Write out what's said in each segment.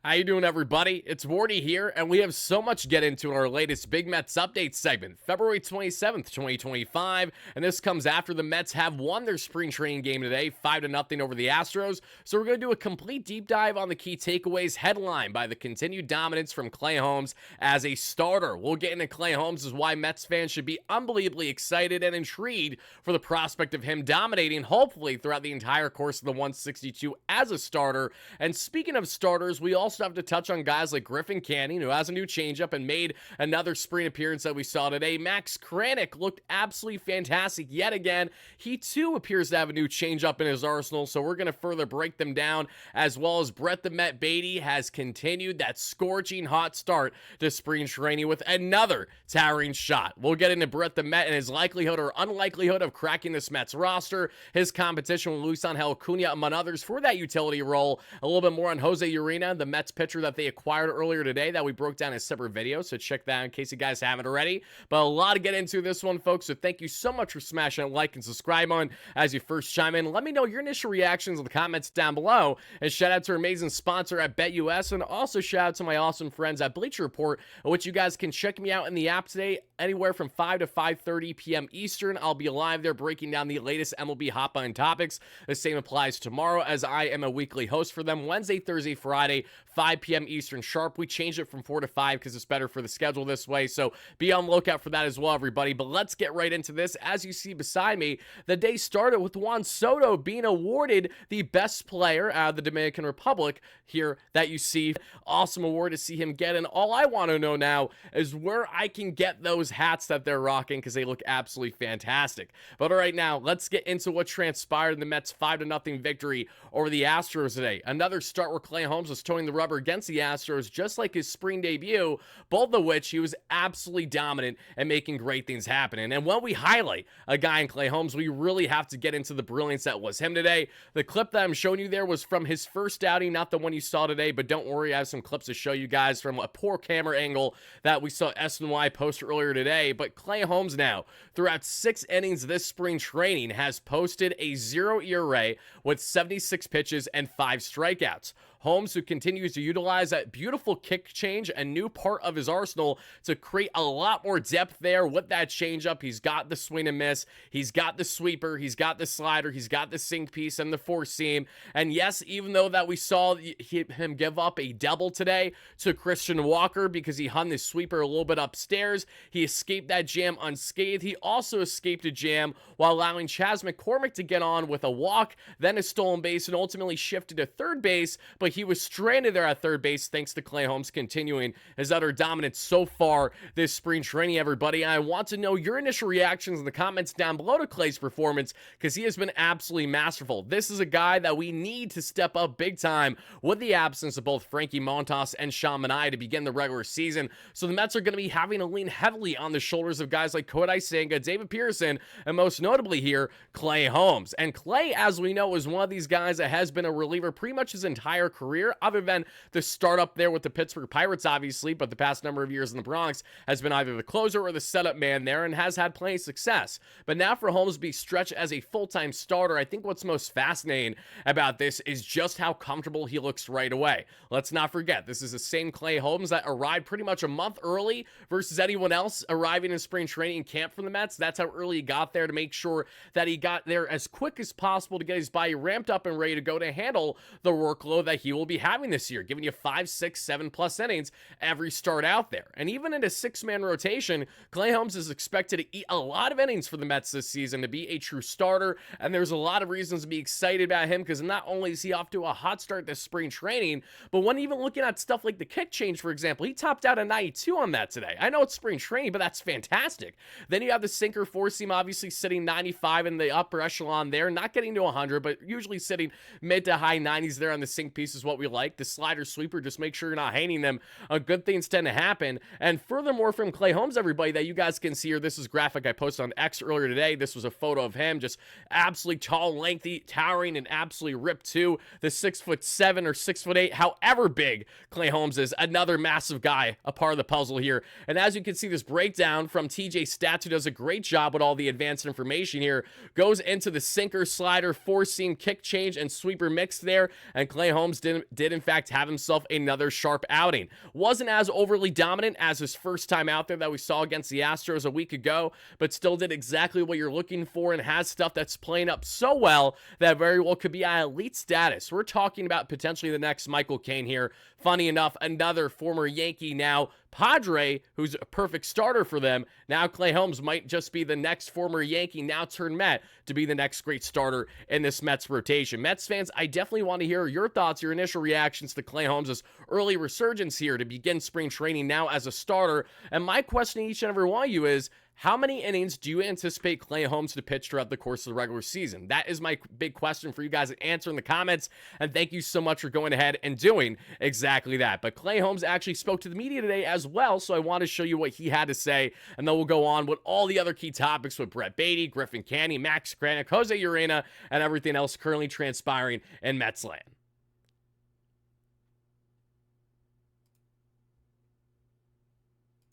How you doing, everybody? It's Wardy here, and we have so much to get into in our latest Big Mets update segment, February 27th, 2025, and this comes after the Mets have won their spring training game today, 5-0 over the Astros, so we're going to do a complete deep dive on the key takeaways headlined by the continued dominance from Clay Holmes as a starter. We'll get into Clay Holmes as why Mets fans should be unbelievably excited and intrigued for the prospect of him dominating, hopefully, throughout the entire course of the 162 as a starter. And speaking of starters, we also have to touch on guys like Griffin Canning, who has a new changeup and made another spring appearance that we saw today. Max Kranick looked absolutely fantastic yet again. He too appears to have a new changeup in his arsenal, so we're going to further break them down, as well as Brett the Met Baty has continued that scorching hot start to spring training with another towering shot. We'll get into Brett the Met and his likelihood or unlikelihood of cracking this Mets roster, his competition with Luis Angel Acuna, among others, for that utility role. A little bit more on Jose Urena, the Mets pitcher that they acquired earlier today that we broke down in a separate video, so check that out in case you guys haven't already. But a lot to get into this one, folks, so thank you so much for smashing that like and subscribe on as you first chime in. Let me know your initial reactions in the comments down below, and shout out to our amazing sponsor at BetUS, and also shout out to my awesome friends at Bleacher Report, which you guys can check me out in the app today anywhere from 5 to 5:30 p.m. Eastern. I'll be live there breaking down the latest MLB hotline topics. The same applies tomorrow, as I am a weekly host for them, Wednesday, Thursday, Friday, 5 p.m. Eastern sharp. We changed it from 4 to 5 because it's better for the schedule this way, so be on the lookout for that as well, everybody. But let's get right into this. As you see beside me, the day started with Juan Soto being awarded the best player out of the Dominican Republic here that you see. Awesome award to see him get, and all I want to know now is where I can get those hats that they're rocking, because they look absolutely fantastic. But all right, now let's get into what transpired in the Mets' 5-0 victory over the Astros today. Another start where Clay Holmes was towing the rubber against the Astros, just like his spring debut, both of which he was absolutely dominant and making great things happen. And when we highlight a guy in Clay Holmes, we really have to get into the brilliance that was him today. The clip that I'm showing you there was from his first outing, not the one you saw today, but don't worry, I have some clips to show you guys from a poor camera angle that we saw SNY post earlier today. But Clay Holmes now, throughout 6 innings this spring training, has posted a 0 ERA with 76 pitches and 5 strikeouts. Holmes, who continues to utilize that beautiful kick change, a new part of his arsenal to create a lot more depth there with that changeup. He's got the swing and miss, he's got the sweeper, he's got the slider, he's got the sink piece and the four seam. And yes, even though that we saw him give up a double today to Christian Walker because he hung his sweeper a little bit upstairs, he escaped that jam unscathed. He also escaped a jam while allowing Chas McCormick to get on with a walk, then a stolen base, and ultimately shifted to third base, but he was stranded there at third base thanks to Clay Holmes continuing his utter dominance so far this spring training, everybody. I want to know your initial reactions in the comments down below to Clay's performance, because he has been absolutely masterful. This is a guy that we need to step up big time with the absence of both Frankie Montas and Sean Manaea to begin the regular season. So the Mets are going to be having to lean heavily on the shoulders of guys like Kodai Senga, David Pearson, and most notably here, Clay Holmes. And Clay, as we know, is one of these guys that has been a reliever pretty much his entire career, other than the start up there with the Pittsburgh Pirates, obviously, but the past number of years in the Bronx has been either the closer or the setup man there, and has had plenty of success. But now for Holmes to be stretched as a full-time starter, I think what's most fascinating about this is just how comfortable he looks right away. Let's not forget, this is the same Clay Holmes that arrived pretty much a month early versus anyone else arriving in spring training camp from the Mets. That's how early he got there, to make sure that he got there as quick as possible to get his body ramped up and ready to go to handle the workload that he will be having this year, giving you 5, 6, 7+ innings every start out there. And even in a 6-man rotation, Clay Holmes is expected to eat a lot of innings for the Mets this season to be a true starter, and there's a lot of reasons to be excited about him, because not only is he off to a hot start this spring training, but when even looking at stuff like the kick change, for example, he topped out a 92 on that today. I know it's spring training, but that's fantastic. Then you have the sinker four seam, obviously sitting 95 in the upper echelon there, not getting to 100, but usually sitting mid to high 90s there on the sink piece is what we like. The slider sweeper, just make sure you're not hanging them. Good things tend to happen. And furthermore, from Clay Holmes, everybody, that you guys can see here, this is graphic I posted on X earlier today. This was a photo of him, just absolutely tall, lengthy, towering, and absolutely ripped too. The 6'7" or 6'8", however big Clay Holmes is, another massive guy, a part of the puzzle here. And as you can see, this breakdown from TJ Stats, who does a great job with all the advanced information here, goes into the sinker, slider, four seam, kick change, and sweeper mix there. And Clay Holmes did did in fact have himself another sharp outing. Wasn't as overly dominant as his first time out there that we saw against the Astros a week ago, but still did exactly what you're looking for and has stuff that's playing up so well that very well could be at elite status. We're talking about potentially the next Michael Caine here. Funny enough, another former Yankee, now Padre, who's a perfect starter for them. Now Clay Holmes might just be the next former Yankee, now turned Met, to be the next great starter in this Mets rotation. Mets fans, I definitely want to hear your thoughts, your initial reactions to Clay Holmes' early resurgence here to begin spring training now as a starter. And my question to each and every one of you is, how many innings do you anticipate Clay Holmes to pitch throughout the course of the regular season? That is my big question for you guys to answer in the comments, and thank you so much for going ahead and doing exactly that. But Clay Holmes actually spoke to the media today as well, so I want to show you what he had to say, and then we'll go on with all the other key topics with Brett Baty, Griffin Canny, Max Kranick, Jose Urena, and everything else currently transpiring in Mets land.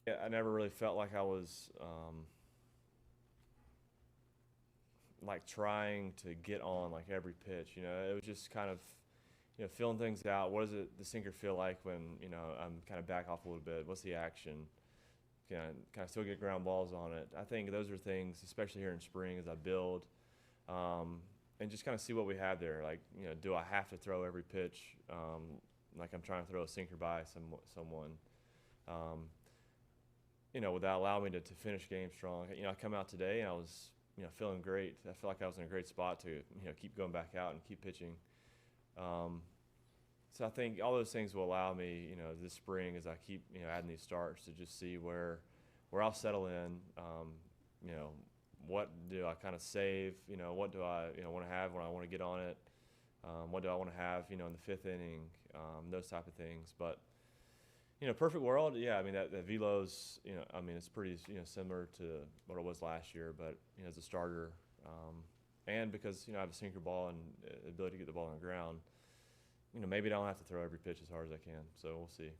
Yeah, I never really felt like I was like trying to get on like every pitch. It was just kind of feeling things out. What does the sinker feel like when I'm kind of back off a little bit? What's the action? Can I still get ground balls on it? I think those are things, especially here in spring, as I build, and just kind of see what we have there. Like do I have to throw every pitch like I'm trying to throw a sinker by someone? Would that allow me to finish games strong? I come out today and I was, feeling great. I feel like I was in a great spot to, keep going back out and keep pitching. So I think all those things will allow me, this spring as I keep, adding these starts to just see where I'll settle in. What do I kind of save? What do I, want to have when I want to get on it? What do I want to have, in the fifth inning? Those type of things, but. Perfect world, yeah. I mean, that velo's, it's pretty, similar to what it was last year. But as a starter, and because I have a sinker ball and the ability to get the ball on the ground, maybe I don't have to throw every pitch as hard as I can. So we'll see.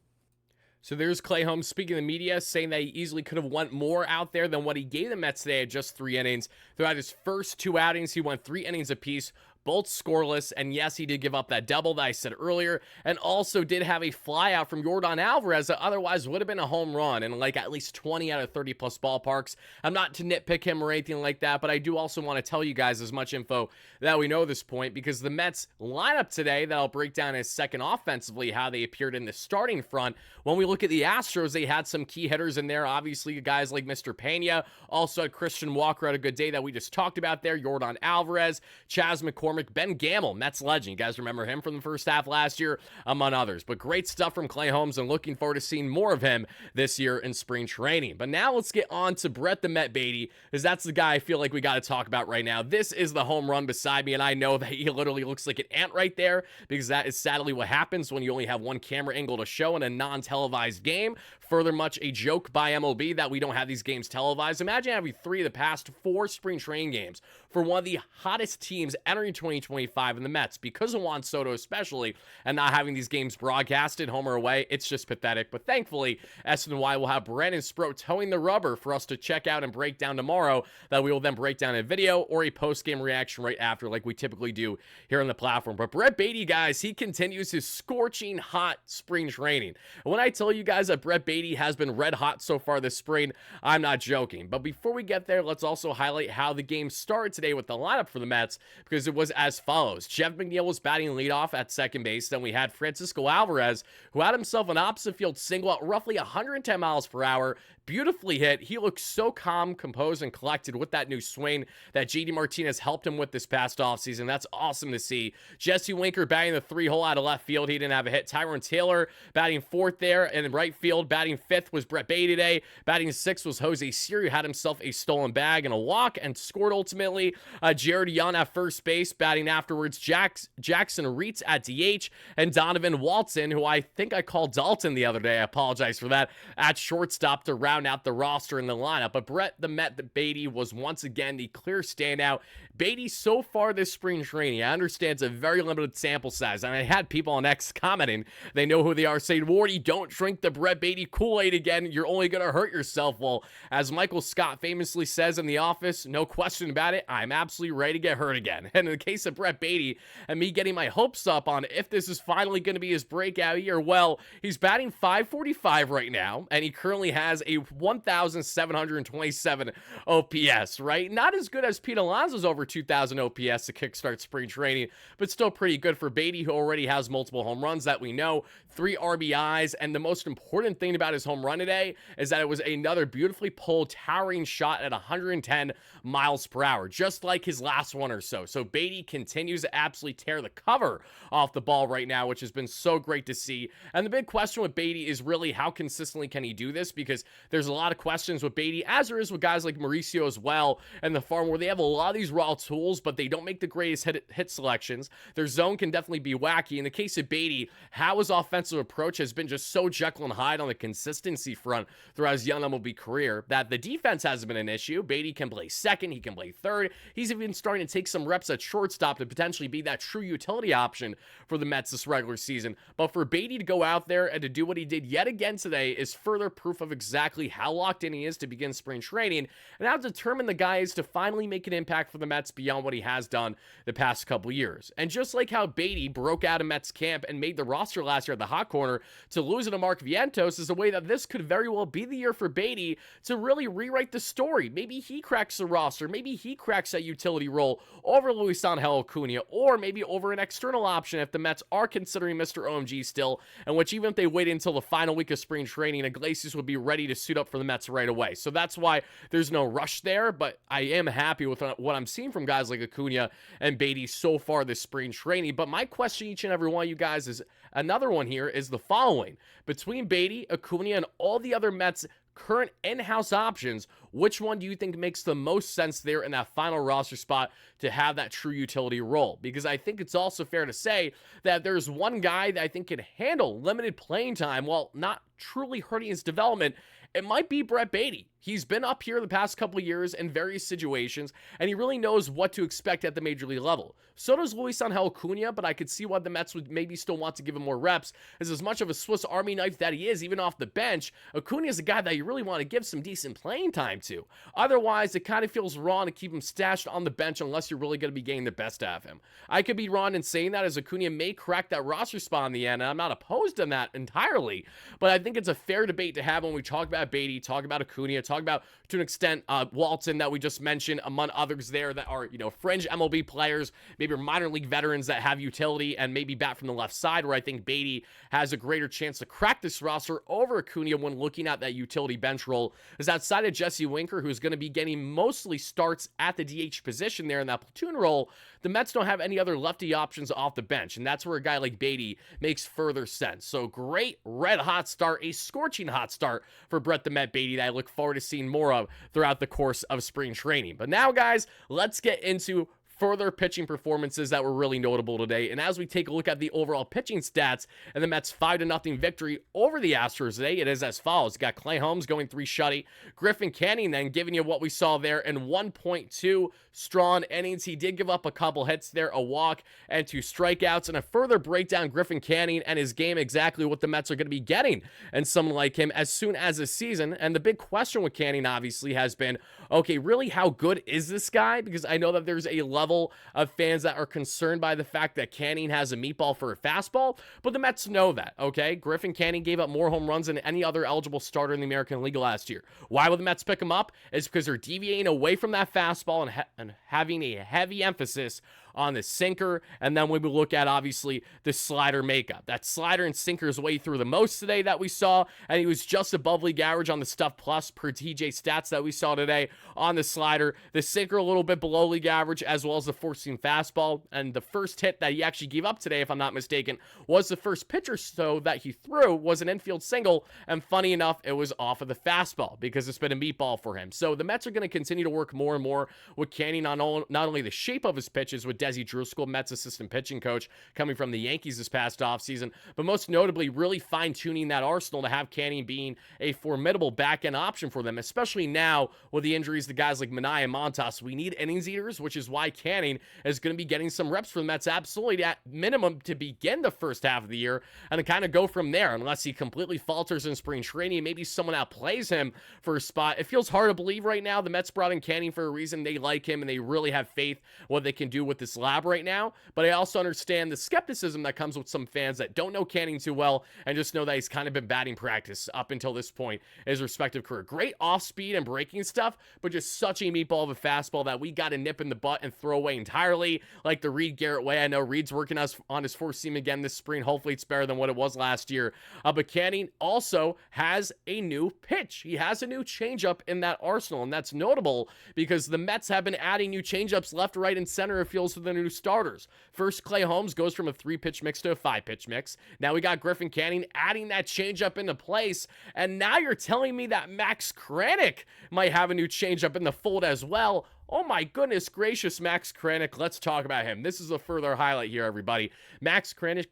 So there's Clay Holmes speaking to the media, saying that he easily could have went more out there than what he gave the Mets today at just 3 innings. Throughout his first 2 outings, he went 3 innings apiece, both scoreless, and yes, he did give up that double that I said earlier, and also did have a flyout from Yordan Alvarez that otherwise would have been a home run in like at least 20 out of 30 plus ballparks. I'm not to nitpick him or anything like that, but I do also want to tell you guys as much info that we know at this point, because the Mets lineup today that I'll break down in a second offensively, how they appeared in the starting front. When we look at the Astros, they had some key hitters in there, obviously guys like Mr. Pena, also had Christian Walker had a good day that we just talked about there, Yordan Alvarez, Chas McCormick, Ben Gamble, Mets legend. You guys remember him from the first half last year, among others. But great stuff from Clay Holmes, and looking forward to seeing more of him this year in spring training. But now let's get on to Brett the Met Baty, because that's the guy I feel like we got to talk about right now. This is the home run beside me, and I know that he literally looks like an ant right there, because that is sadly what happens when you only have one camera angle to show in a non-televised game. Further much a joke by MLB that we don't have these games televised. Imagine having 3 of the past 4 spring training games for one of the hottest teams entering 2025 in the Mets, because of Juan Soto especially, and not having these games broadcasted home or away. It's just pathetic. But thankfully, SNY will have Brandon Sproat towing the rubber for us to check out and break down tomorrow, that we will then break down in a video or a post-game reaction right after, like we typically do here on the platform. But Brett Baty, guys, he continues his scorching hot spring training. And when I tell you guys that Brett Baty has been red hot so far this spring, I'm not joking. But before we get there, let's also highlight how the game started today with the lineup for the Mets, because it was as follows. Jeff McNeil was batting leadoff at second base. Then we had Francisco Alvarez, who had himself an opposite field single at roughly 110 miles per hour. Beautifully hit. He looks so calm, composed, and collected with that new swing that JD Martinez helped him with this past offseason. That's awesome to see. Jesse Winker batting the 3-hole out of left field. He didn't have a hit. Tyrone Taylor batting 4th there, and in right field batting 5th was Brett Baty today. Batting 6th was Jose Siri, who had himself a stolen bag and a walk and scored ultimately. Jared Young at first base, batting afterwards. Jackson Reitz at DH, and Donovan Walton, who I think I called Dalton the other day, I apologize for that, at shortstop to round out the roster in the lineup. But Brett the Met Baty was once again the clear standout. Baty so far this spring training, I understand it's a very limited sample size, and I had people on X commenting, they know who they are, saying, Wardy, don't drink the Brett Baty Kool-Aid again, you're only going to hurt yourself. Well, as Michael Scott famously says in The Office, no question about it, I'm absolutely ready to get hurt again. And case of Brett Baty and me getting my hopes up on if this is finally going to be his breakout year, well, he's batting .545 right now, and he currently has a 1,727 OPS, right? Not as good as Pete Alonso's over 2,000 OPS to kickstart spring training, but still pretty good for Baty, who already has multiple home runs that we know, 3 RBIs, and the most important thing about his home run today is that it was another beautifully pulled, towering shot at 110 miles per hour, just like his last one or so. So Baty continues to absolutely tear the cover off the ball right now, which has been so great to see. And the big question with Baty is really how consistently can he do this, because there's a lot of questions with Baty, as there is with guys like Mauricio as well, and the farm, where they have a lot of these raw tools, but they don't make the greatest hit selections. Their zone can definitely be wacky. In the case of Baty, how his offensive approach has been just so Jekyll and Hyde on the consistency front throughout his young MLB career that the defense hasn't been an issue. Baty can play second, he can play third. He's even starting to take some reps at shortstop to potentially be that true utility option for the Mets this regular season. But for Baty to go out there and to do what he did yet again today is further proof of exactly how locked in he is to begin spring training and how determined the guy is to finally make an impact for the Mets beyond what he has done the past couple years. And just like how Baty broke out of Mets camp and made the roster last year at the hot corner to losing to Mark Vientos, is a way that this could very well be the year for Baty to really rewrite the story. Maybe he cracks the roster, maybe he cracks that utility role over Luis Angel Acuna, or maybe over an external option if the Mets are considering Mr. OMG still, and which even if they wait until the final week of spring training, Iglesias would be ready to suit up for the Mets right away. So that's why there's no rush there, but I am happy with what I'm seeing from guys like Acuna and Baty so far this spring training. But my question each and every one of you guys is another one here is the following. Between Baty, Acuna, and all the other Mets current in-house options, which one do you think makes the most sense there in that final roster spot to have that true utility role? Because I think it's also fair to say that there's one guy that I think can handle limited playing time while not truly hurting his development. It might be Brett Baty. He's been up here the past couple of years in various situations, and he really knows what to expect at the major league level. So does Luis Angel Acuna, but I could see why the Mets would maybe still want to give him more reps, as much of a Swiss Army knife that he is, even off the bench, Acuna is a guy that you really want to give some decent playing time to. Otherwise, it kind of feels wrong to keep him stashed on the bench unless you're really going to be getting the best out of him. I could be wrong in saying that, as Acuna may crack that roster spot in the end, and I'm not opposed to that entirely, but I think it's a fair debate to have when we talk about Baty, talk about Acuna, talk about, to an extent, Walton that we just mentioned, among others there that are, fringe MLB players, maybe minor league veterans that have utility and maybe bat from the left side, where I think Baty has a greater chance to crack this roster over Acuna when looking at that utility bench role. Is outside of Jesse Winker, who's going to be getting mostly starts at the DH position there in that platoon role, the Mets don't have any other lefty options off the bench, and that's where a guy like Baty makes further sense. So great red hot start, a scorching hot start for Brett the Met Baty that I look forward to seeing more of throughout the course of spring training. But now, guys, let's get into further pitching performances that were really notable today. And as we take a look at the overall pitching stats and the Mets' 5-0 victory over the Astros today, it is as follows. You got Clay Holmes going 3 shutty, Griffin Canning then giving you what we saw there in 1.2 strong innings. He did give up a couple hits there, a walk and 2 strikeouts, and a further breakdown. Griffin Canning and his game, exactly what the Mets are going to be getting and someone like him as soon as this season. And the big question with Canning obviously has been, okay, really how good is this guy? Because I know that there's a level of fans that are concerned by the fact that Canning has a meatball for a fastball, but the Mets know that, okay? Griffin Canning gave up more home runs than any other eligible starter in the American League last year. Why would the Mets pick him up? It's because they're deviating away from that fastball and having a heavy emphasis on the sinker, and then we will look at, obviously, the slider makeup. That slider and sinker is way through the most today that we saw, and he was just above league average on the Stuff Plus per TJ stats that we saw today on the slider. The sinker a little bit below league average, as well as the four-seam fastball, and the first hit that he actually gave up today, if I'm not mistaken, was the first pitch or so that he threw was an infield single, and funny enough, it was off of the fastball because it's been a meatball for him. So the Mets are going to continue to work more and more with Canning on not only the shape of his pitches with Desi Driscoll, Mets assistant pitching coach, coming from the Yankees this past offseason, but most notably really fine-tuning that arsenal to have Canning being a formidable back-end option for them, especially now with the injuries to guys like Minaya and Montas. We need innings eaters, which is why Canning is going to be getting some reps for the Mets, absolutely at minimum, to begin the first half of the year, and to kind of go from there, unless he completely falters in spring training, maybe someone outplays him for a spot. It feels hard to believe right now. The Mets brought in Canning for a reason. They like him, and they really have faith what they can do with this slab right now, but I also understand the skepticism that comes with some fans that don't know Canning too well and just know that he's kind of been batting practice up until this point in his respective career. Great off speed and breaking stuff, but just such a meatball of a fastball that we got to nip in the butt and throw away entirely, like the Reed Garrett way. I know Reed's working on his four seam again this spring. Hopefully it's better than what it was last year. But Canning also has a new pitch. He has a new changeup in that arsenal, and that's notable because the Mets have been adding new changeups left, right, and center of fields for the new starters. First, Clay Holmes goes from a 3-pitch mix to a 5-pitch mix. Now we got Griffin Canning adding that changeup into place, and now you're telling me that Max Kranick might have a new changeup in the fold as well. Oh my goodness gracious, Max Kranick. Let's talk about him. This is a further highlight here, everybody. Max Kranick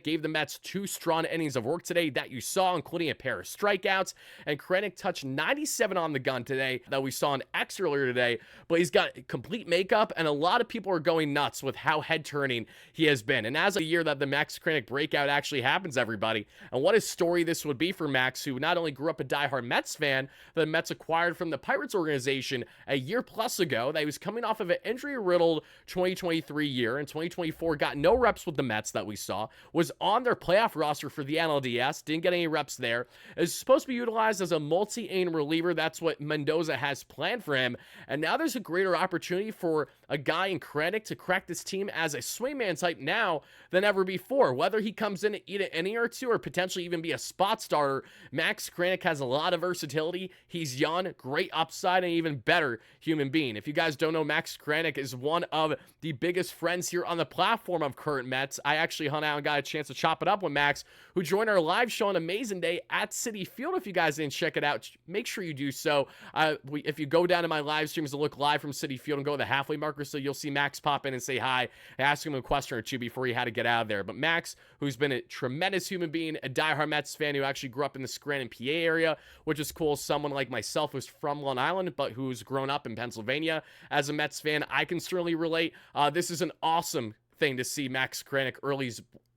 gave the Mets 2 strong innings of work today that you saw, including a pair of strikeouts. And Kranick touched 97 on the gun today that we saw an X earlier today. But he's got complete makeup, and a lot of people are going nuts with how head-turning he has been. And as a year that the Max Kranick breakout actually happens, everybody, and what a story this would be for Max, who not only grew up a diehard Mets fan, the Mets acquired from the Pirates organization a year plus ago, that he was coming off of an injury-riddled 2023 year, and 2024 got no reps with the Mets that we saw, was on their playoff roster for the NLDS, didn't get any reps there, is supposed to be utilized as a multi-aim reliever. That's what Mendoza has planned for him, and now there's a greater opportunity for a guy in Kranick to crack this team as a swingman type now than ever before. Whether he comes in to eat an inning or two or potentially even be a spot starter, Max Kranick has a lot of versatility. He's young, great upside, and even better human being. If you guys don't know, Max Kranick is one of the biggest friends here on the platform of current Mets. I actually hung out and got a chance to chop it up with Max, who joined our live show on Amazing Day at Citi Field. If you guys didn't check it out, make sure you do so. If you go down to my live streams to look live from Citi Field and go to the halfway marker, so you'll see Max pop in and say hi, ask him a question or two before he had to get out of there. But Max, who's been a tremendous human being, a diehard Mets fan who actually grew up in the Scranton, PA area, which is cool. Someone like myself who's from Long Island, but who's grown up in Pennsylvania as a Mets fan, I can certainly relate. This is an awesome thing to see Max Kranick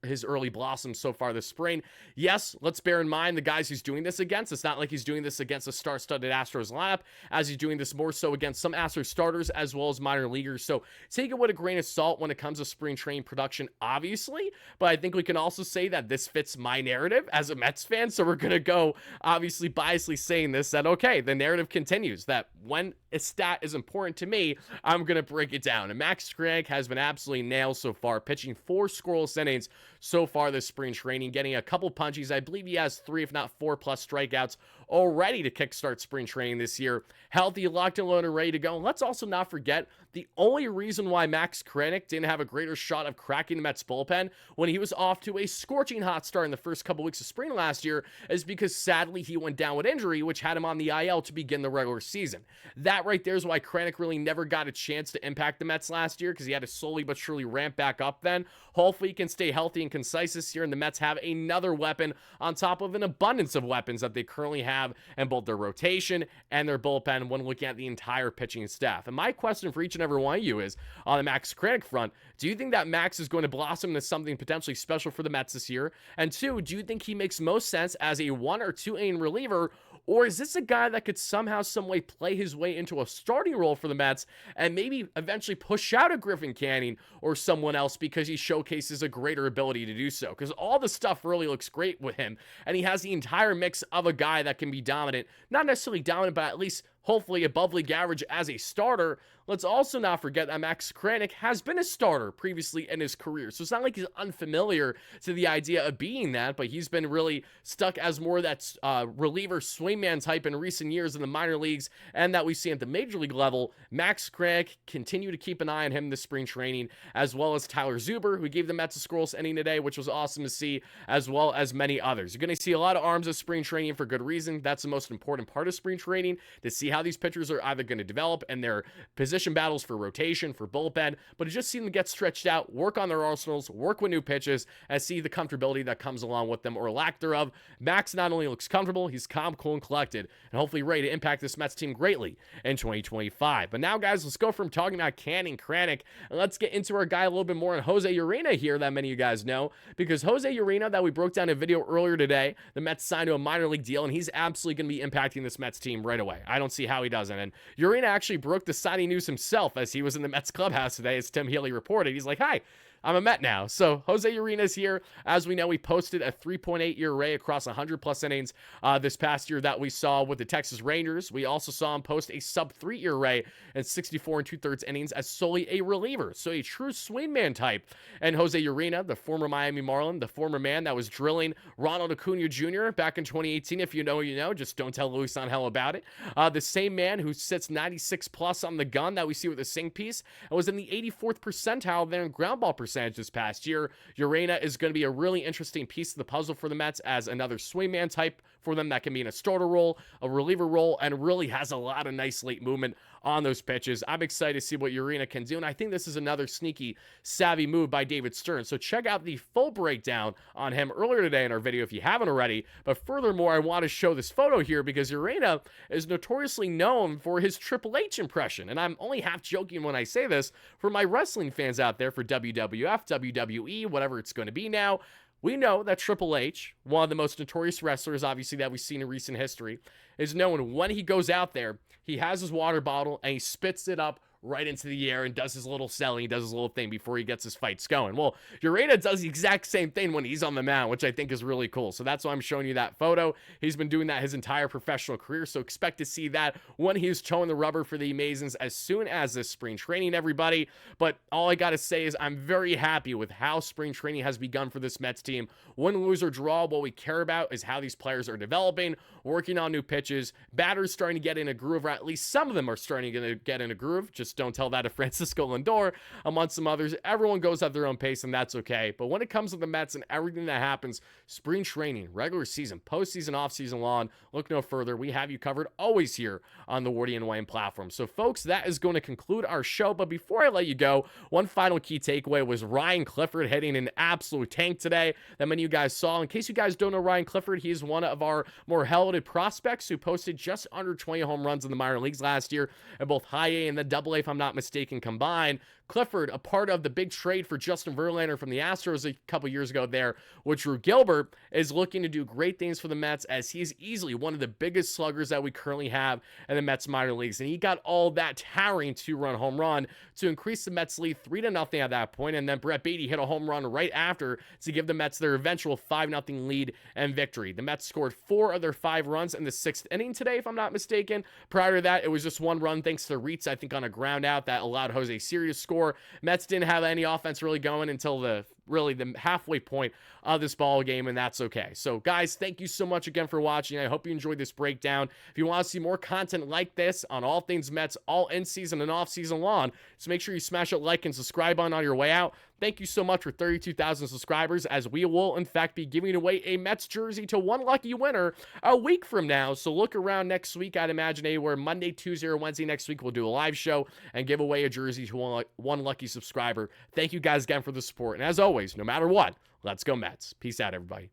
his early blossoms so far this spring. Yes, let's bear in mind the guys he's doing this against. It's not like he's doing this against a star-studded Astros lineup, as he's doing this more so against some Astros starters as well as minor leaguers. So take it with a grain of salt when it comes to spring training production, obviously. But I think we can also say that this fits my narrative as a Mets fan. So we're going to go, obviously, biasly saying this, that, okay, the narrative continues, that when a stat is important to me, I'm going to break it down. And Max Kranick has been absolutely nailed so far, pitching 4 scoreless innings so far this spring training, getting a couple punchies. I believe he has 3, if not 4 plus strikeouts already to kickstart spring training this year. Healthy, locked and loaded, and ready to go. And let's also not forget the only reason why Max Kranick didn't have a greater shot of cracking the Mets bullpen when he was off to a scorching hot start in the first couple weeks of spring last year is because sadly he went down with injury, which had him on the IL to begin the regular season. That right there is why Kranick really never got a chance to impact the Mets last year, because he had to slowly but surely ramp back up then. Hopefully he can stay healthy and concise this year, and the Mets have another weapon on top of an abundance of weapons that they currently have in both their rotation and their bullpen when looking at the entire pitching staff. And my question for each and every one of you is, on the Max Kranick front, do you think that Max is going to blossom into something potentially special for the Mets this year? And 2, do you think he makes most sense as a 1 or 2 inning reliever, or is this a guy that could somehow, some way play his way into a starting role for the Mets and maybe eventually push out a Griffin Canning or someone else because he showcases a greater ability to do so? Because all the stuff really looks great with him, and he has the entire mix of a guy that can be dominant, not necessarily dominant, but at least hopefully above league average as a starter. Let's also not forget that Max Kranick has been a starter previously in his career. So it's not like he's unfamiliar to the idea of being that, but he's been really stuck as more of that reliever swingman type in recent years in the minor leagues, and that we see at the major league level. Max Kranick, continue to keep an eye on him this spring training, as well as Tyler Zuber, who gave the Mets a scoreless inning today, which was awesome to see, as well as many others. You're going to see a lot of arms of spring training for good reason. That's the most important part of spring training, to see how these pitchers are either going to develop and their position battles for rotation, for bullpen, but to just see them get stretched out, work on their arsenals, work with new pitches, and see the comfortability that comes along with them, or lack thereof. Max not only looks comfortable, he's calm, cool, and collected, and hopefully ready to impact this Mets team greatly in 2025. But now, guys, let's go from talking about Canning, Kranick, and let's get into our guy a little bit more on Jose Urena here, that many of you guys know, because Jose Urena, that we broke down a video earlier today, the Mets signed to a minor league deal, and he's absolutely going to be impacting this Mets team right away. I don't see see how he doesn't. And Urena actually broke the signing news himself as he was in the Mets clubhouse today, as Tim Healy reported. He's like, "Hi, I'm a Met now." So Jose Urena's here. As we know, he posted a 3.8 ERA across 100+ innings this past year that we saw with the Texas Rangers. We also saw him post a sub-3 ERA and 64 2/3 innings as solely a reliever. So a true swingman type. And Jose Urena, the former Miami Marlin, the former man that was drilling Ronald Acuna Jr. back in 2018. If you know, you know. Just don't tell Luis Angel about it. The same man who sits 96+ on the gun that we see with the sink piece and was in the 84th percentile there in ground ball percentage this past year. Urena is going to be a really interesting piece of the puzzle for the Mets as another swingman type for them that can be in a starter role, a reliever role, and really has a lot of nice late movement on those pitches. I'm excited to see what Urena can do, and I think this is another sneaky, savvy move by David Stern. So check out the full breakdown on him earlier today in our video if you haven't already. But furthermore, I want to show this photo here because Urena is notoriously known for his Triple H impression, and I'm only half joking when I say this for my wrestling fans out there for WWF, WWE, whatever it's going to be now. We know that Triple H, one of the most notorious wrestlers, obviously, that we've seen in recent history, is known when he goes out there, he has his water bottle and he spits it up right into the air and does his little selling, he does his little thing before he gets his fights going. Well, Urena does the exact same thing when he's on the mound, which I think is really cool. So that's why I'm showing you that photo. He's been doing that his entire professional career, so expect to see that when he's towing the rubber for the Amazons as soon as this spring training, everybody. But all I gotta say is I'm very happy with how spring training has begun for this Mets team. Win, lose, or draw, what we care about is how these players are developing, working on new pitches, batters starting to get in a groove, or at least some of them are starting to get in a groove. Just don't tell that to Francisco Lindor, amongst some others. Everyone goes at their own pace, and that's okay. But when it comes to the Mets and everything that happens, spring training, regular season, postseason, offseason, lawn, look no further. We have you covered always here on the WardyNYM platform. So, folks, that is going to conclude our show. But before I let you go, one final key takeaway was Ryan Clifford hitting an absolute tank today that many of you guys saw. In case you guys don't know Ryan Clifford, he is one of our more heralded prospects who posted just under 20 home runs in the minor leagues last year at both high A and the double A, if I'm not mistaken, combined. Clifford, a part of the big trade for Justin Verlander from the Astros a couple years ago there, with Drew Gilbert, is looking to do great things for the Mets as he's easily one of the biggest sluggers that we currently have in the Mets minor leagues. And he got all that towering 2-run home run to increase the Mets lead 3-0 at that point. And then Brett Baty hit a home run right after to give the Mets their eventual 5-0 lead and victory. The Mets scored 4 of their 5 runs in the 6th inning today, if I'm not mistaken. Prior to that, it was just 1 run thanks to Reitz, I think, on a ground out that allowed Jose Sirius to score. Mets didn't have any offense really going until the halfway point of this ball game, and that's okay. So guys, thank you so much again for watching. I hope you enjoyed this breakdown. If you want to see more content like this on all things Mets, all in season and off season long, so make sure you smash that like and subscribe button on your way out. Thank you so much for 32,000 subscribers, as we will in fact be giving away a Mets jersey to one lucky winner a week from now. So look around next week. I'd imagine anywhere Monday, Tuesday, or Wednesday next week we'll do a live show and give away a jersey to one lucky subscriber. Thank you guys again for the support, and as always, no matter what, let's go Mets. Peace out, everybody.